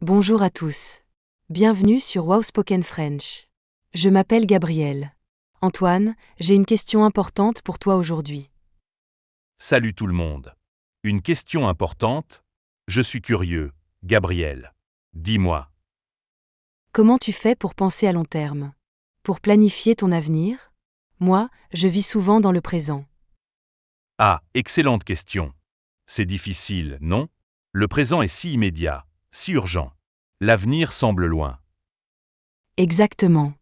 Bonjour à tous. Bienvenue sur Wow Spoken French. Je m'appelle Gabriel. Antoine, j'ai une question importante pour toi aujourd'hui. Salut tout le monde. Une question importante? Je suis curieux, Gabriel. Dis-moi. Comment tu fais pour penser à long terme? Pour planifier ton avenir? Moi, je vis souvent dans le présent. Ah, excellente question. C'est difficile, non? Le présent est si immédiat, si urgent. L'avenir semble loin. Exactement.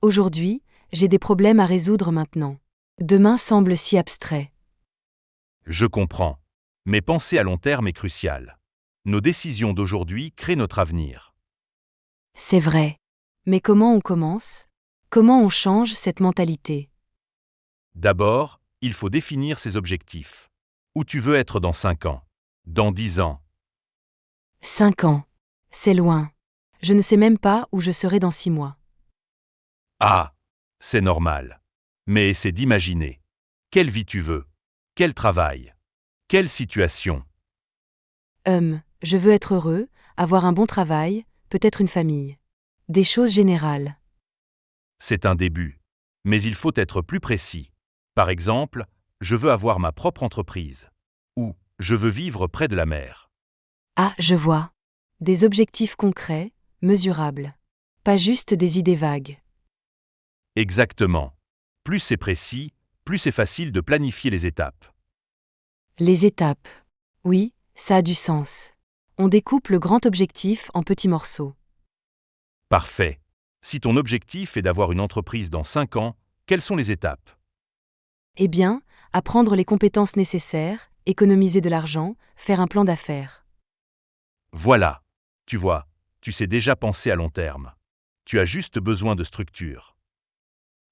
Aujourd'hui, j'ai des problèmes à résoudre maintenant. Demain semble si abstrait. Je comprends. Mais penser à long terme est crucial. Nos décisions d'aujourd'hui créent notre avenir. C'est vrai. Mais comment on commence? Comment on change cette mentalité? D'abord, il faut définir ses objectifs. Où tu veux être dans 5 ans? Dans 10 ans? 5 ans. C'est loin. Je ne sais même pas où je serai dans 6 mois. Ah, c'est normal. Mais c'est d'imaginer. Quelle vie tu veux? Quel travail? Quelle situation? Je veux être heureux, avoir un bon travail, peut-être une famille. Des choses générales. C'est un début. Mais il faut être plus précis. Par exemple, je veux avoir ma propre entreprise. Ou je veux vivre près de la mer. Ah, je vois. Des objectifs concrets, mesurables. Pas juste des idées vagues. Exactement. Plus c'est précis, plus c'est facile de planifier les étapes. Les étapes. Oui, ça a du sens. On découpe le grand objectif en petits morceaux. Parfait. Si ton objectif est d'avoir une entreprise dans 5 ans, quelles sont les étapes? Eh bien, apprendre les compétences nécessaires, économiser de l'argent, faire un plan d'affaires. Voilà. Tu vois, tu sais déjà penser à long terme. Tu as juste besoin de structure.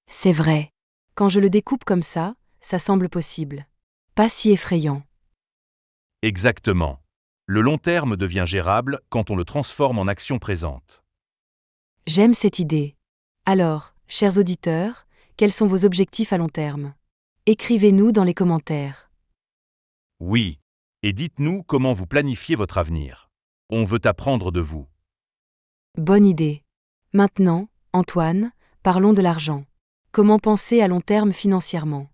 C'est vrai. Quand je le découpe comme ça semble possible. Pas si effrayant. Exactement. Le long terme devient gérable quand on le transforme en action présente. J'aime cette idée. Alors, chers auditeurs, quels sont vos objectifs à long terme? Écrivez-nous dans les commentaires. Oui. Et dites-nous comment vous planifiez votre avenir. On veut apprendre de vous. Bonne idée. Maintenant, Antoine, parlons de l'argent. Comment penser à long terme financièrement?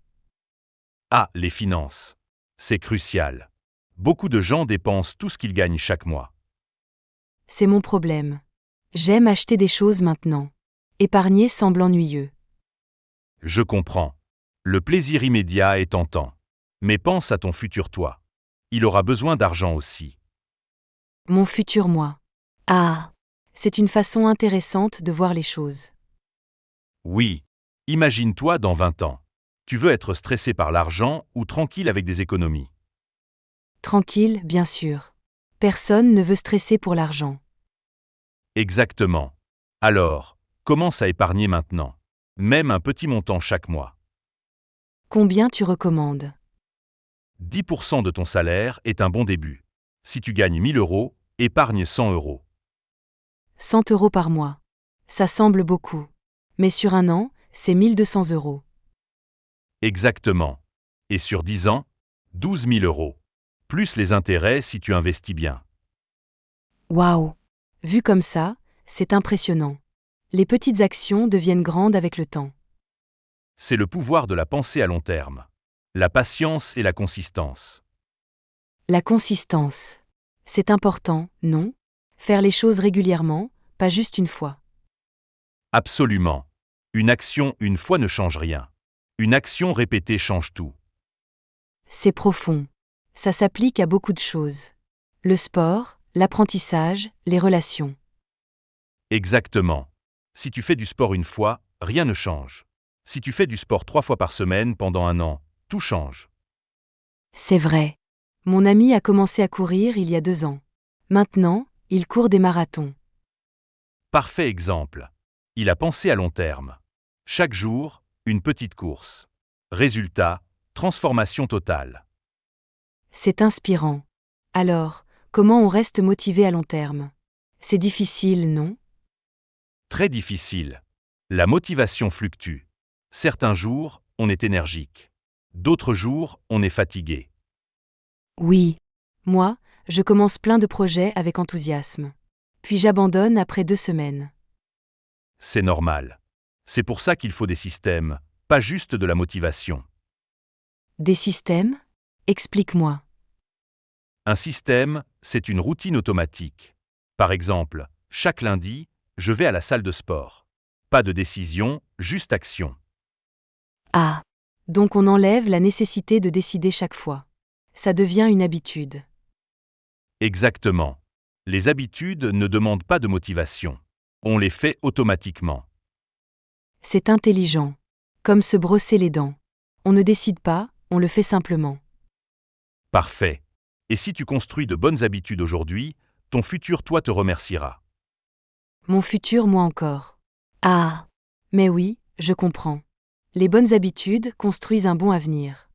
Ah, les finances. C'est crucial. Beaucoup de gens dépensent tout ce qu'ils gagnent chaque mois. C'est mon problème. J'aime acheter des choses maintenant. Épargner semble ennuyeux. Je comprends. Le plaisir immédiat est tentant. Mais pense à ton futur toi. Il aura besoin d'argent aussi. Mon futur moi. Ah, c'est une façon intéressante de voir les choses. Oui. Imagine-toi dans 20 ans. Tu veux être stressé par l'argent ou tranquille avec des économies? Tranquille, bien sûr. Personne ne veut stresser pour l'argent. Exactement. Alors, commence à épargner maintenant. Même un petit montant chaque mois. Combien tu recommandes? 10% de ton salaire est un bon début. Si tu gagnes 1000 euros, épargne 100 euros. 100 euros par mois. Ça semble beaucoup. Mais sur un an, c'est 1200 euros. Exactement. Et sur 10 ans, 12 000 euros. Plus les intérêts si tu investis bien. Waouh! Vu comme ça, c'est impressionnant. Les petites actions deviennent grandes avec le temps. C'est le pouvoir de la pensée à long terme. La patience et la consistance. La consistance. C'est important, non? Faire les choses régulièrement, pas juste une fois. Absolument. Une action une fois ne change rien. Une action répétée change tout. C'est profond. Ça s'applique à beaucoup de choses. Le sport, l'apprentissage, les relations. Exactement. Si tu fais du sport une fois, rien ne change. Si tu fais du sport 3 fois par semaine pendant un an, tout change. C'est vrai. Mon ami a commencé à courir il y a 2 ans. Maintenant, il court des marathons. Parfait exemple. Il a pensé à long terme. Chaque jour, une petite course. Résultat, transformation totale. C'est inspirant. Alors, comment on reste motivé à long terme? C'est difficile, non? Très difficile. La motivation fluctue. Certains jours, on est énergique. D'autres jours, on est fatigué. Oui. Moi, je commence plein de projets avec enthousiasme. puis j'abandonne après 2 semaines. C'est normal. C'est pour ça qu'il faut des systèmes, pas juste de la motivation. Des systèmes? Explique-moi. Un système, c'est une routine automatique. Par exemple, chaque lundi, je vais à la salle de sport. Pas de décision, juste action. Ah. Donc on enlève la nécessité de décider chaque fois. Ça devient une habitude. Exactement. Les habitudes ne demandent pas de motivation. On les fait automatiquement. C'est intelligent. Comme se brosser les dents. On ne décide pas, on le fait simplement. Parfait. Et si tu construis de bonnes habitudes aujourd'hui, ton futur toi te remerciera. Mon futur, moi encore. Ah. Mais oui, je comprends. Les bonnes habitudes construisent un bon avenir.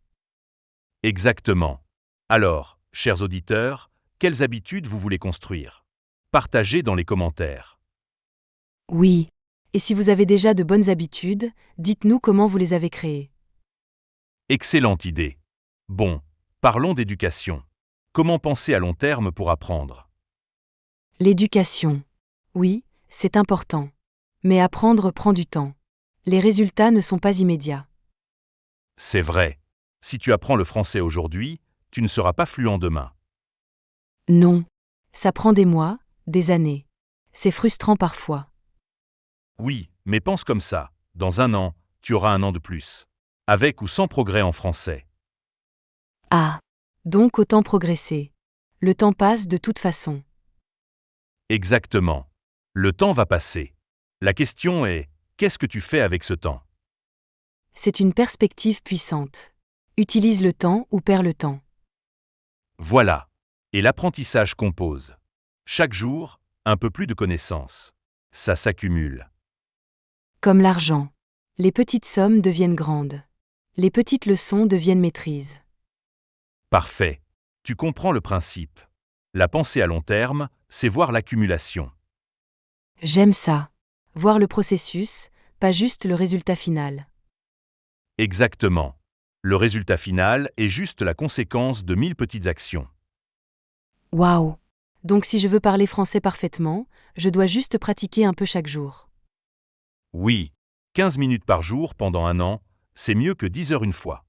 Exactement. Alors, chers auditeurs, quelles habitudes vous voulez construire? Partagez dans les commentaires. Oui. Et si vous avez déjà de bonnes habitudes, dites-nous comment vous les avez créées. Excellente idée. Bon, parlons d'éducation. Comment penser à long terme pour apprendre? L'éducation. Oui, c'est important. Mais apprendre prend du temps. Les résultats ne sont pas immédiats. C'est vrai. Si tu apprends le français aujourd'hui, tu ne seras pas fluent demain. Non. Ça prend des mois, des années. C'est frustrant parfois. Oui, mais pense comme ça. Dans un an, tu auras un an de plus. Avec ou sans progrès en français. Ah. Donc autant progresser. Le temps passe de toute façon. Exactement. Le temps va passer. La question est, qu'est-ce que tu fais avec ce temps? C'est une perspective puissante. Utilise le temps ou perds le temps. Voilà. Et l'apprentissage compose. Chaque jour, un peu plus de connaissances. Ça s'accumule. Comme l'argent. Les petites sommes deviennent grandes. Les petites leçons deviennent maîtrises. Parfait. Tu comprends le principe. La pensée à long terme, c'est voir l'accumulation. J'aime ça. Voir le processus, pas juste le résultat final. Exactement. Le résultat final est juste la conséquence de 1000 petites actions. Waouh! Donc si je veux parler français parfaitement, je dois juste pratiquer un peu chaque jour. Oui, 15 minutes par jour pendant un an, c'est mieux que 10 heures une fois.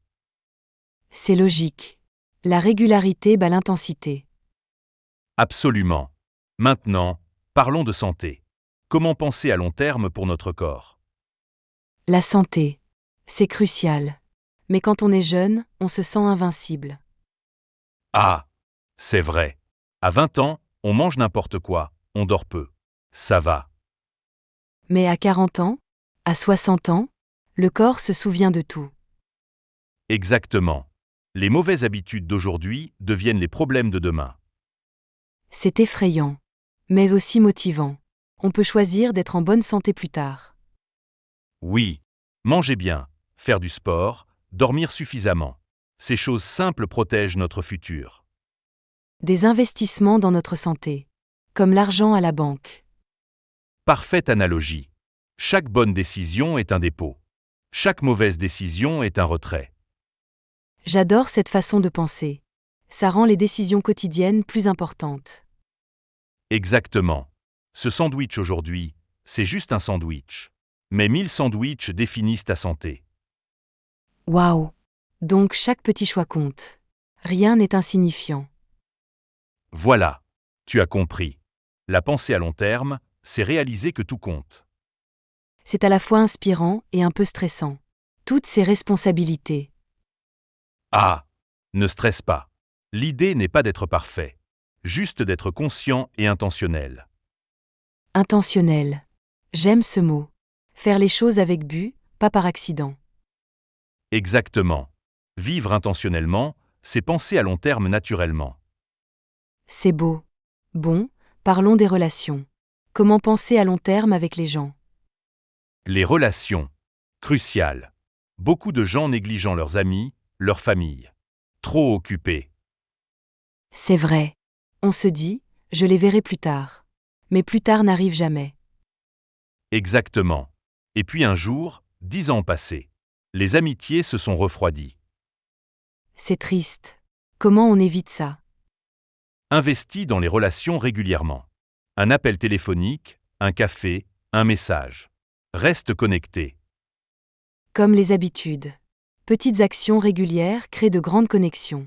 C'est logique. La régularité bat l'intensité. Absolument. Maintenant, parlons de santé. Comment penser à long terme pour notre corps? La santé. C'est crucial. Mais quand on est jeune, on se sent invincible. Ah, c'est vrai. À 20 ans, on mange n'importe quoi, on dort peu. Ça va. Mais à 40 ans, à 60 ans, le corps se souvient de tout. Exactement. Les mauvaises habitudes d'aujourd'hui deviennent les problèmes de demain. C'est effrayant. Mais aussi motivant. On peut choisir d'être en bonne santé plus tard. Oui, manger bien, faire du sport, dormir suffisamment. Ces choses simples protègent notre futur. Des investissements dans notre santé. Comme l'argent à la banque. Parfaite analogie. Chaque bonne décision est un dépôt. Chaque mauvaise décision est un retrait. J'adore cette façon de penser. Ça rend les décisions quotidiennes plus importantes. Exactement. Ce sandwich aujourd'hui, c'est juste un sandwich. Mais 1000 sandwichs définissent ta santé. Waouh! Donc chaque petit choix compte. Rien n'est insignifiant. Voilà. Tu as compris. La pensée à long terme, c'est réaliser que tout compte. C'est à la fois inspirant et un peu stressant. Toutes ces responsabilités. Ah! Ne stresse pas. L'idée n'est pas d'être parfait. Juste d'être conscient et intentionnel. Intentionnel. J'aime ce mot. Faire les choses avec but, pas par accident. Exactement. Vivre intentionnellement, c'est penser à long terme naturellement. C'est beau. Bon, parlons des relations. Comment penser à long terme avec les gens? Les relations. Cruciales. Beaucoup de gens négligeant leurs amis, leur famille. Trop occupés. C'est vrai. On se dit, je les verrai plus tard. Mais plus tard n'arrive jamais. Exactement. Et puis un jour, 10 ans passés. Les amitiés se sont refroidies. C'est triste. Comment on évite ça? Investis dans les relations régulièrement. Un appel téléphonique, un café, un message. Reste connecté. Comme les habitudes. Petites actions régulières créent de grandes connexions.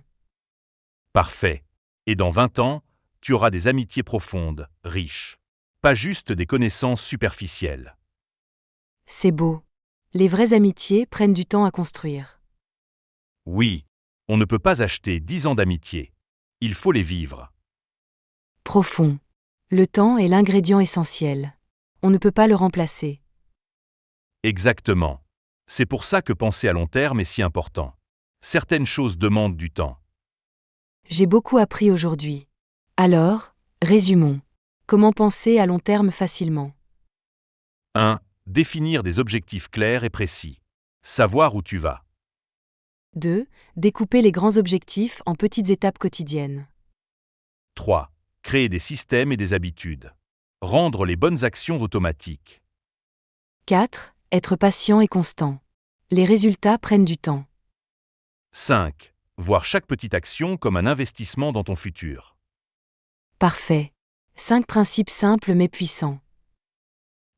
Parfait. Et dans 20 ans, tu auras des amitiés profondes, riches. Pas juste des connaissances superficielles. C'est beau. Les vraies amitiés prennent du temps à construire. Oui, on ne peut pas acheter 10 ans d'amitié. Il faut les vivre. Profond. Le temps est l'ingrédient essentiel. On ne peut pas le remplacer. Exactement. C'est pour ça que penser à long terme est si important. Certaines choses demandent du temps. J'ai beaucoup appris aujourd'hui. Alors, résumons. Comment penser à long terme facilement? 1. Définir des objectifs clairs et précis. Savoir où tu vas. 2. Découper les grands objectifs en petites étapes quotidiennes. 3. Créer des systèmes et des habitudes. Rendre les bonnes actions automatiques. 4. Être patient et constant. Les résultats prennent du temps. 5. Voir chaque petite action comme un investissement dans ton futur. Parfait. 5 principes simples mais puissants.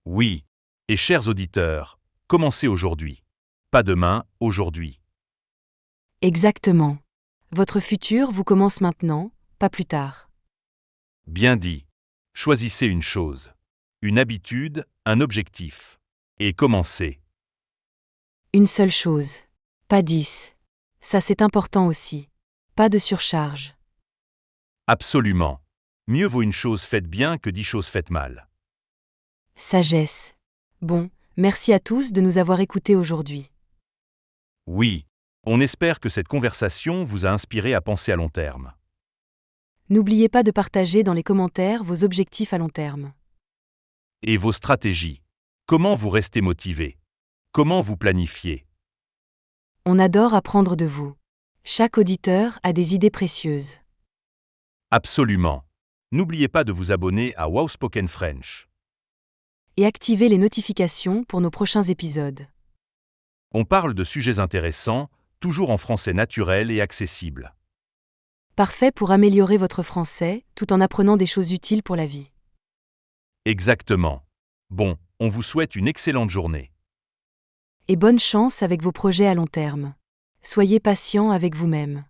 Oui. Et chers auditeurs, commencez aujourd'hui. Pas demain, aujourd'hui. Exactement. Votre futur vous commence maintenant, pas plus tard. Bien dit. Choisissez une chose. Une habitude, un objectif. Et commencez. Une seule chose. Pas 10. Ça c'est important aussi. Pas de surcharge. Absolument. Mieux vaut une chose faite bien que 10 choses faites mal. Sagesse. Bon, merci à tous de nous avoir écoutés aujourd'hui. Oui. On espère que cette conversation vous a inspiré à penser à long terme. N'oubliez pas de partager dans les commentaires vos objectifs à long terme. Et vos stratégies. Comment vous restez motivé? Comment vous planifiez? On adore apprendre de vous. Chaque auditeur a des idées précieuses. Absolument. N'oubliez pas de vous abonner à Wow Spoken French. Et activez les notifications pour nos prochains épisodes. On parle de sujets intéressants, toujours en français naturel et accessible. Parfait pour améliorer votre français tout en apprenant des choses utiles pour la vie. Exactement. Bon, on vous souhaite une excellente journée. Et bonne chance avec vos projets à long terme. Soyez patient avec vous-même.